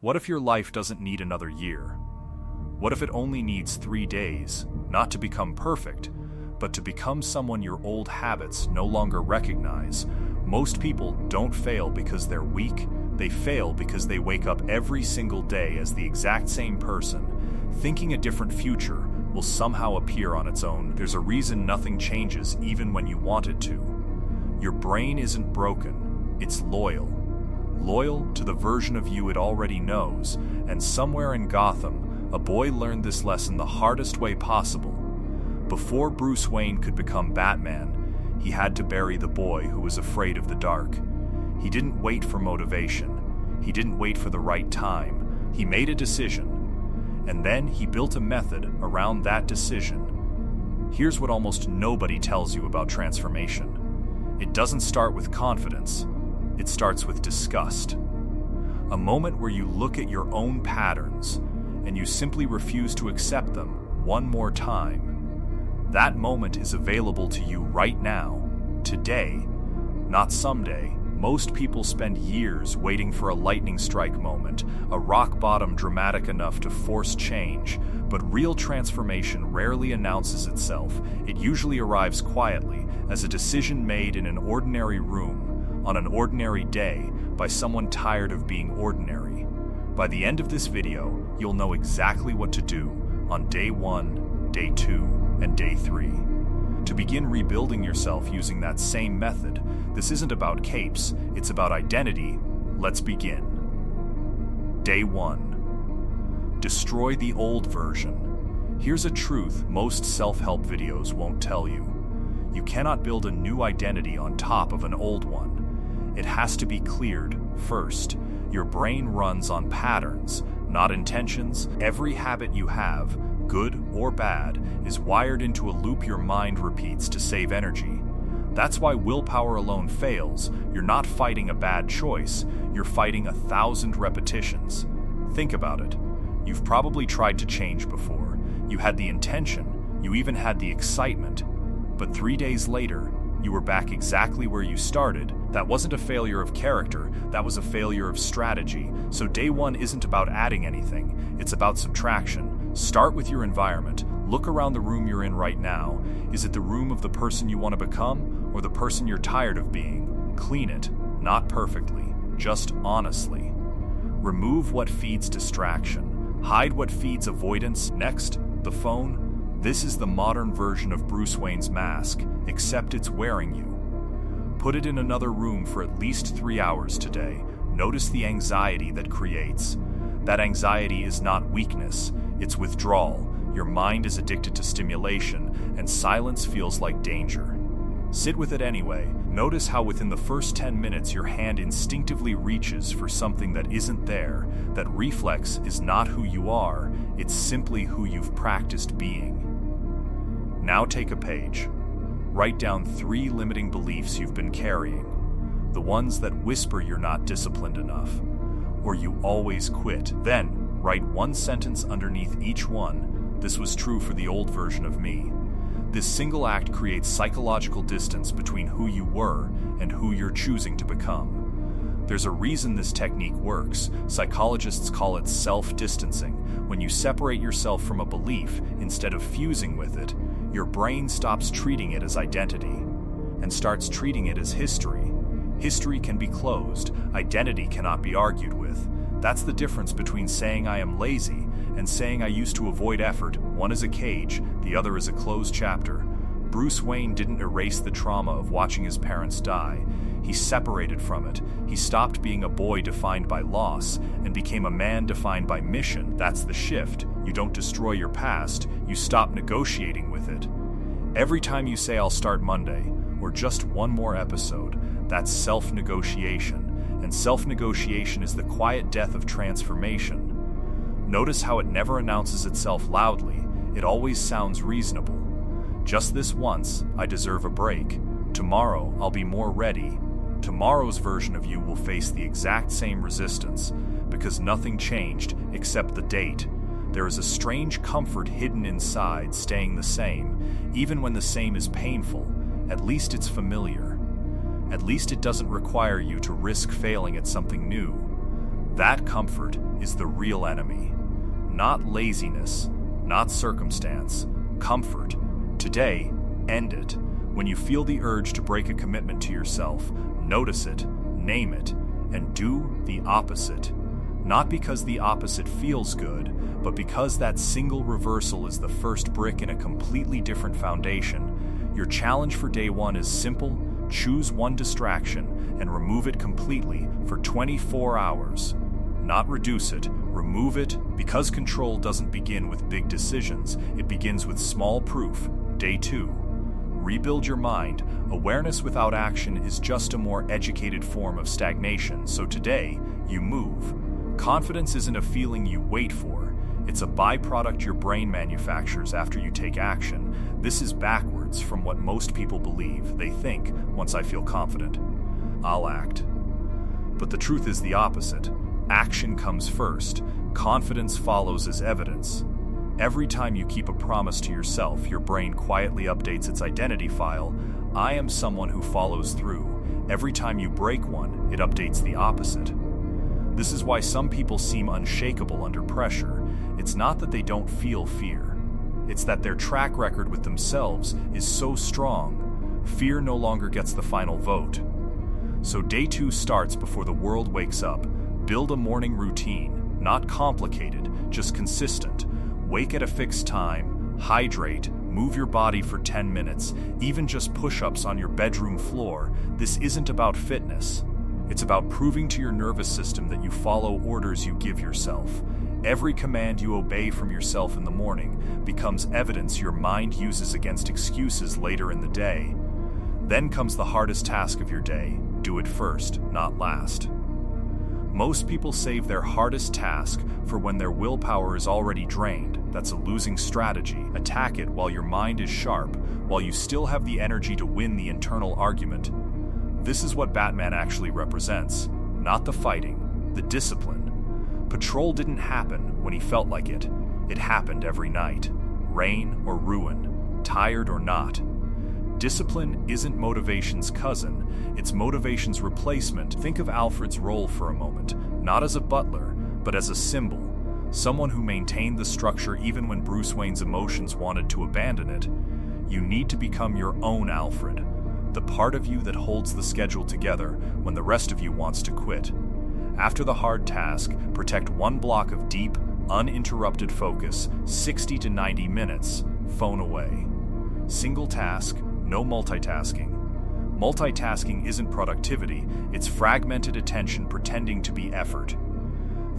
What if your life doesn't need another year? What if it only needs 3 days, not to become perfect, but to become someone your old habits no longer recognize? Most people don't fail because they're weak. They fail because they wake up every single day as the exact same person, thinking a different future will somehow appear on its own. There's a reason nothing changes even when you want it to. Your brain isn't broken, it's loyal. Loyal to the version of you it already knows, and somewhere in Gotham, a boy learned this lesson the hardest way possible. Before Bruce Wayne could become Batman, he had to bury the boy who was afraid of the dark. He didn't wait for motivation. He didn't wait for the right time. He made a decision. And then he built a method around that decision. Here's what almost nobody tells you about transformation. It doesn't start with confidence. It starts with disgust. A moment where you look at your own patterns and you simply refuse to accept them one more time. That moment is available to you right now, today, not someday. Most people spend years waiting for a lightning strike moment, a rock bottom dramatic enough to force change, but real transformation rarely announces itself. It usually arrives quietly as a decision made in an ordinary room, on an ordinary day, by someone tired of being ordinary. By the end of this video, you'll know exactly what to do on day 1, day 2, and day 3. To begin rebuilding yourself using that same method, this isn't about capes, it's about identity. Let's begin. Day 1. Destroy the old version. Here's a truth most self-help videos won't tell you. You cannot build a new identity on top of an old one. It has to be cleared first. Your brain runs on patterns, not intentions. Every habit you have, good or bad, is wired into a loop your mind repeats to save energy. That's why willpower alone fails. You're not fighting a bad choice, you're fighting 1,000 repetitions. Think about it. You've probably tried to change before. You had the intention, you even had the excitement, but 3 days later, you were back exactly where you started. That wasn't a failure of character, that was a failure of strategy. So day 1 isn't about adding anything, it's about subtraction. Start with your environment. Look around the room you're in right now. Is it the room of the person you want to become, or the person you're tired of being? Clean it, not perfectly, just honestly. Remove what feeds distraction. Hide what feeds avoidance. Next, the phone. This is the modern version of Bruce Wayne's mask, except it's wearing you. Put it in another room for at least 3 hours today. Notice the anxiety that creates. That anxiety is not weakness, it's withdrawal. Your mind is addicted to stimulation, and silence feels like danger. Sit with it anyway. Notice how within the first 10 minutes your hand instinctively reaches for something that isn't there. That reflex is not who you are, it's simply who you've practiced being. Now take a page. Write down 3 limiting beliefs you've been carrying. The ones that whisper you're not disciplined enough, or you always quit. Then, write 1 sentence underneath each one. This was true for the old version of me. This single act creates psychological distance between who you were and who you're choosing to become. There's a reason this technique works. Psychologists call it self-distancing. When you separate yourself from a belief instead of fusing with it, your brain stops treating it as identity and starts treating it as history. History can be closed, identity cannot be argued with. That's the difference between saying I am lazy and saying I used to avoid effort. One is a cage, the other is a closed chapter. Bruce Wayne didn't erase the trauma of watching his parents die. He separated from it. He stopped being a boy defined by loss and became a man defined by mission. That's the shift. You don't destroy your past, you stop negotiating with it. Every time you say I'll start Monday, or just one more episode, that's self-negotiation. And self-negotiation is the quiet death of transformation. Notice how it never announces itself loudly. It always sounds reasonable. Just this once, I deserve a break. Tomorrow, I'll be more ready. Tomorrow's version of you will face the exact same resistance, because nothing changed except the date. There is a strange comfort hidden inside staying the same, even when the same is painful. At least it's familiar. At least it doesn't require you to risk failing at something new. That comfort is the real enemy. Not laziness, not circumstance, comfort. Today, end it. When you feel the urge to break a commitment to yourself, notice it, name it, and do the opposite. Not because the opposite feels good, but because that single reversal is the first brick in a completely different foundation. Your challenge for day one is simple: choose one distraction and remove it completely for 24 hours. Not reduce it, remove it, because control doesn't begin with big decisions, it begins with small proof. Day 2. Rebuild your mind. Awareness without action is just a more educated form of stagnation, so today, you move. Confidence isn't a feeling you wait for, it's a byproduct your brain manufactures after you take action. This is backwards from what most people believe. They think, once I feel confident, I'll act. But the truth is the opposite. Action comes first. Confidence follows as evidence. Every time you keep a promise to yourself, your brain quietly updates its identity file. I am someone who follows through. Every time you break one, it updates the opposite. This is why some people seem unshakable under pressure. It's not that they don't feel fear. It's that their track record with themselves is so strong, fear no longer gets the final vote. So day 2 starts before the world wakes up. Build a morning routine, not complicated, just consistent. Wake at a fixed time, hydrate, move your body for 10 minutes, even just push-ups on your bedroom floor. This isn't about fitness. It's about proving to your nervous system that you follow orders you give yourself. Every command you obey from yourself in the morning becomes evidence your mind uses against excuses later in the day. Then comes the hardest task of your day. Do it first, not last. Most people save their hardest task for when their willpower is already drained. That's a losing strategy. Attack it while your mind is sharp, while you still have the energy to win the internal argument. This is what Batman actually represents. Not the fighting, the discipline. Patrol didn't happen when he felt like it. It happened every night. Rain or ruin, tired or not. Discipline isn't motivation's cousin, it's motivation's replacement. Think of Alfred's role for a moment, not as a butler, but as a symbol. Someone who maintained the structure even when Bruce Wayne's emotions wanted to abandon it. You need to become your own Alfred, the part of you that holds the schedule together when the rest of you wants to quit. After the hard task, protect one block of deep, uninterrupted focus, 60 to 90 minutes, phone away. Single task, no multitasking. Multitasking isn't productivity, it's fragmented attention pretending to be effort.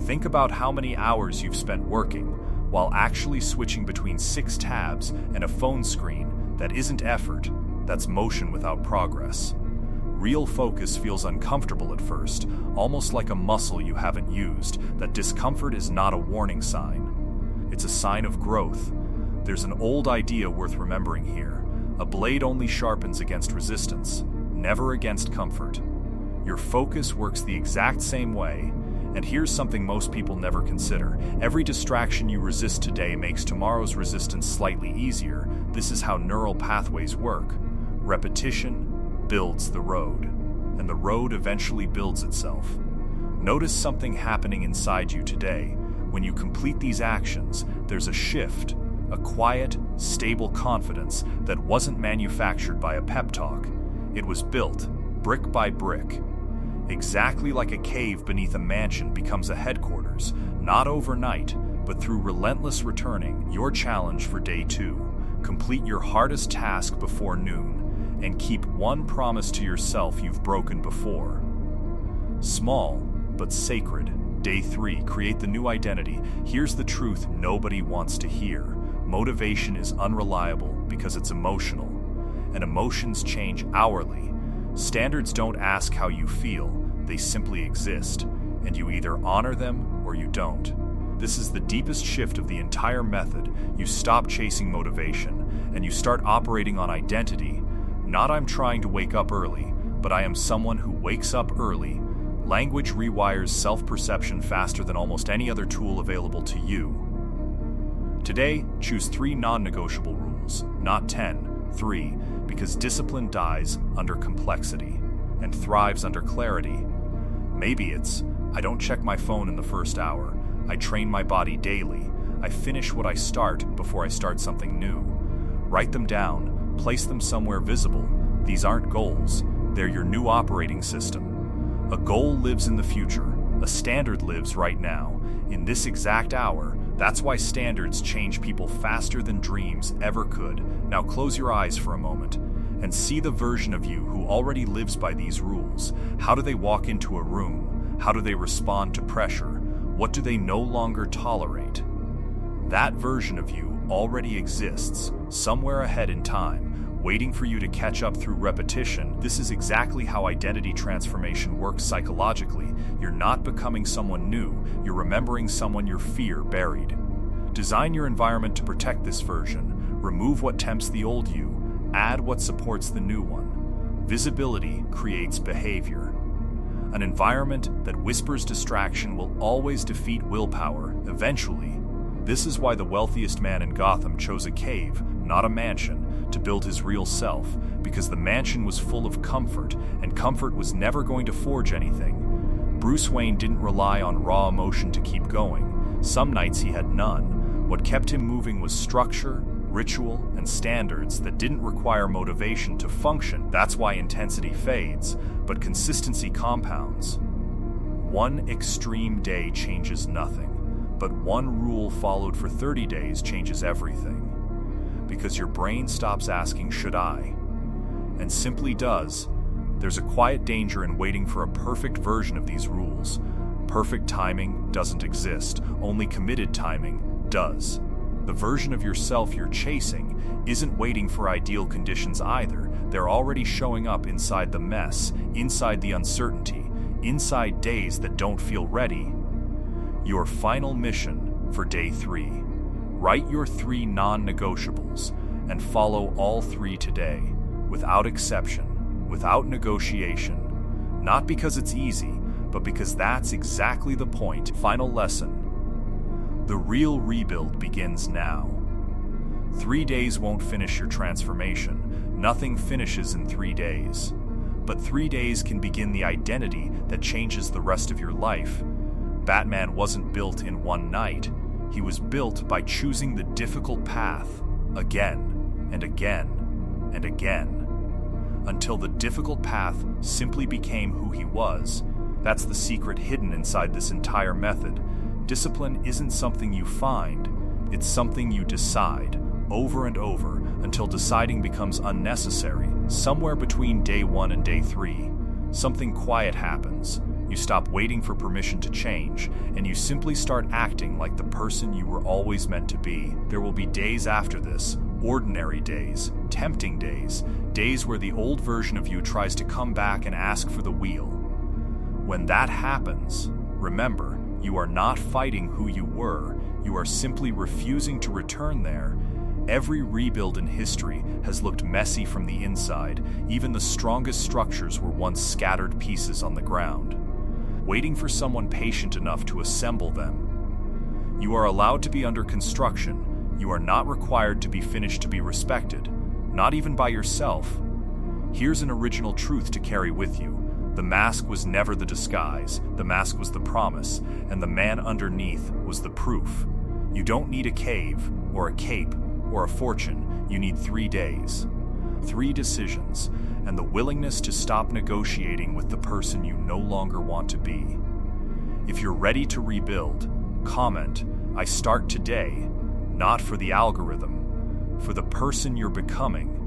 Think about how many hours you've spent working, while actually switching between 6 tabs and a phone screen. That isn't effort, that's motion without progress. Real focus feels uncomfortable at first, almost like a muscle you haven't used. That discomfort is not a warning sign. It's a sign of growth. There's an old idea worth remembering here. A blade only sharpens against resistance, never against comfort. Your focus works the exact same way, and here's something most people never consider. Every distraction you resist today makes tomorrow's resistance slightly easier. This is how neural pathways work. Repetition builds the road, and the road eventually builds itself. Notice something happening inside you today. When you complete these actions, there's a shift, a quiet, stable confidence that wasn't manufactured by a pep talk. It was built, brick by brick. Exactly like a cave beneath a mansion becomes a headquarters, not overnight, but through relentless returning. Your challenge for day 2: complete your hardest task before noon, and keep one promise to yourself you've broken before. Small, but sacred. Day 3, create the new identity. Here's the truth nobody wants to hear. Motivation is unreliable because it's emotional, and emotions change hourly. Standards don't ask how you feel, they simply exist, and you either honor them or you don't. This is the deepest shift of the entire method. You stop chasing motivation, and you start operating on identity. Not I'm trying to wake up early, but I am someone who wakes up early. Language rewires self-perception faster than almost any other tool available to you. Today, choose 3 non-negotiable rules, not 10, 3, because discipline dies under complexity and thrives under clarity. Maybe it's I don't check my phone in the first hour. I train my body daily. I finish what I start before I start something new. Write them down, place them somewhere visible. These aren't goals, they're your new operating system. A goal lives in the future. A standard lives right now, in this exact hour. That's why standards change people faster than dreams ever could. Now close your eyes for a moment and see the version of you who already lives by these rules. How do they walk into a room? How do they respond to pressure? What do they no longer tolerate? That version of you already exists, somewhere ahead in time, waiting for you to catch up through repetition. This is exactly how identity transformation works psychologically. You're not becoming someone new, you're remembering someone your fear buried. Design your environment to protect this version. Remove what tempts the old you, add what supports the new one. Visibility creates behavior. An environment that whispers distraction will always defeat willpower, eventually. This is why the wealthiest man in Gotham chose a cave, not a mansion, to build his real self, because the mansion was full of comfort, and comfort was never going to forge anything. Bruce Wayne didn't rely on raw emotion to keep going. Some nights he had none. What kept him moving was structure, ritual, and standards that didn't require motivation to function. That's why intensity fades, but consistency compounds. One extreme day changes nothing. But one rule followed for 30 days changes everything. Because your brain stops asking, should I? And simply does. There's a quiet danger in waiting for a perfect version of these rules. Perfect timing doesn't exist, only committed timing does. The version of yourself you're chasing isn't waiting for ideal conditions either. They're already showing up inside the mess, inside the uncertainty, inside days that don't feel ready. Your final mission for day 3. Write your 3 non-negotiables and follow all 3 today, without exception, without negotiation. Not because it's easy, but because that's exactly the point. Final lesson. The real rebuild begins now. 3 days won't finish your transformation. Nothing finishes in 3 days. But 3 days can begin the identity that changes the rest of your life. Batman wasn't built in one night. He was built by choosing the difficult path again and again and again, until the difficult path simply became who he was. That's the secret hidden inside this entire method. Discipline isn't something you find, it's something you decide over and over until deciding becomes unnecessary. Somewhere between day 1 and day 3, something quiet happens. You stop waiting for permission to change, and you simply start acting like the person you were always meant to be. There will be days after this, ordinary days, tempting days, days where the old version of you tries to come back and ask for the wheel. When that happens, remember, you are not fighting who you were, you are simply refusing to return there. Every rebuild in history has looked messy from the inside. Even the strongest structures were once scattered pieces on the ground, waiting for someone patient enough to assemble them. You are allowed to be under construction. You are not required to be finished to be respected, not even by yourself. Here's an original truth to carry with you. The mask was never the disguise, the mask was the promise, and the man underneath was the proof. You don't need a cave, or a cape, or a fortune. You need 3 days. 3 decisions, and the willingness to stop negotiating with the person you no longer want to be. If you're ready to rebuild, comment, "I start today," not for the algorithm, for the person you're becoming.